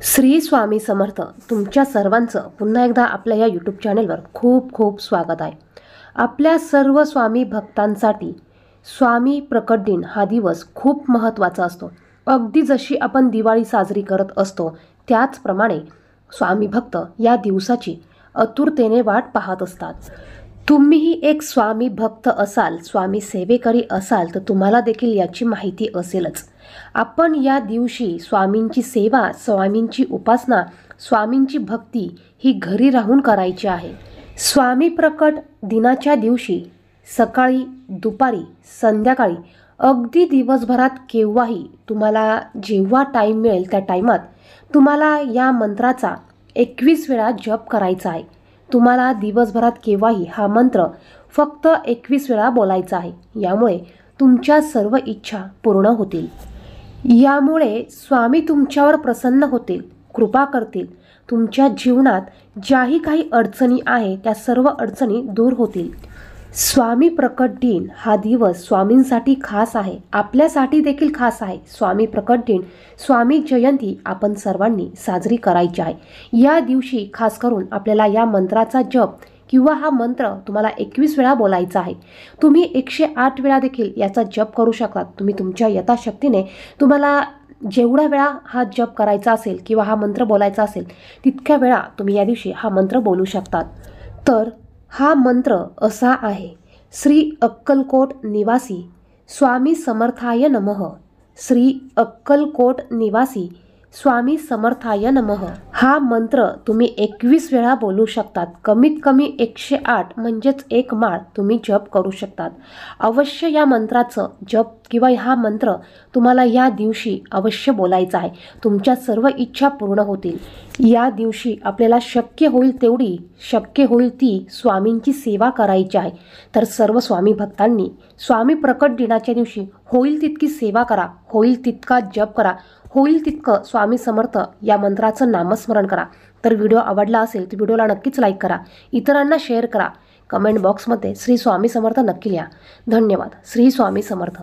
श्री स्वामी समर्थ तुमच्या सर्वांचं पुन्हा एकदा आपल्या या यूट्यूब चॅनलवर खूप खूप स्वागत आहे। आपल्या सर्व स्वामी भक्तांसाठी स्वामी प्रकट दिन हा दिवस खूप महत्त्वाचा असतो। अगदी जशी आपण दिवाळी साजरी करत असतो त्याचप्रमाणे स्वामी भक्त या दिवसाची आतुरतेने वाट पाहत असतात। तुम्हीही एक स्वामी भक्त असाल, स्वामी सेवेकरी असाल तर तुम्हाला देखील याची माहिती असेलच। आपण या दिवशी स्वामींची सेवा, स्वामींची उपासना, स्वामींची भक्ती ही घरी राहून करायची आहे। स्वामी प्रकट दिनाच्या दिवशी सकाळी, दुपारी, संध्याकाळी अगदी दिवसभरात केव्हाही तुम्हाला जेव्हा टाईम मिळेल त्या टाईमात तुम्हाला या मंत्राचा 21 वेळा जप करायचा आहे। तुम्हाला दिवसभरात केव्हाही हा मंत्र फक्त 21 वेळा बोलायचा आहे। यामुळे तुमच्या सर्व इच्छा पूर्ण होतील। यामुळे स्वामी तुमच्यावर प्रसन्न होतील, कृपा करतील। तुमच्या जीवनात ज्याही काही अडचणी आहे त्या सर्व अडचणी दूर होतील। स्वामी प्रकट दिन हा दिवस स्वामींसाठी खास आहे, आपल्यासाठी देखील खास आहे। स्वामी प्रकट दिन, स्वामी जयंती आपण सर्वांनी साजरी करायची आहे। या दिवशी खास करून आपल्याला या मंत्राचा जप किंवा हा मंत्र तुम्हाला 21 वेळा बोलायचा आहे। तुम्ही 108 वेळा देखील याचा जप करू शकता। तुम्ही तुमच्या यथाशक्तीने तुम्हाला जेवढा वेळा हा जप करायचा असेल किंवा हा मंत्र बोलायचा असेल तितक्या वेळा तुम्ही या दिवशी हा मंत्र बोलू शकतात। तर हा मंत्र असा आहे, श्री अक्कलकोट निवासी स्वामी समर्थाय नमः। श्री अक्कलकोट निवासी स्वामी समर्थाय नमः। हा मंत्र तुम्ही 21 वेळा बोलू शकतात। कमीत कमी 108 म्हणजेच एक माळ तुम्ही जप करू शकतात। अवश्य या मंत्राचं जप किंवा हा मंत्र तुम्हाला या दिवशी अवश्य बोलायचा आहे। तुमच्या सर्व इच्छा पूर्ण होतील। या दिवशी आपल्याला शक्य होईल तेवढी, शक्य होईल ती स्वामींची सेवा करायची आहे। तर सर्व स्वामी भक्तांनी स्वामी प्रकट दिनाच्या दिवशी होईल तितकी सेवा करा, होईल तितका जप करा, होईल तितकं स्वामी समर्थ या मंत्राचं नामस्मरण करा। तर व्हिडिओ आवडला असेल तर व्हिडिओला नक्कीच लाईक करा, इतरांना शेअर करा, कमेंट बॉक्समध्ये श्री स्वामी समर्थ नक्की लिहा। धन्यवाद। श्री स्वामी समर्थ।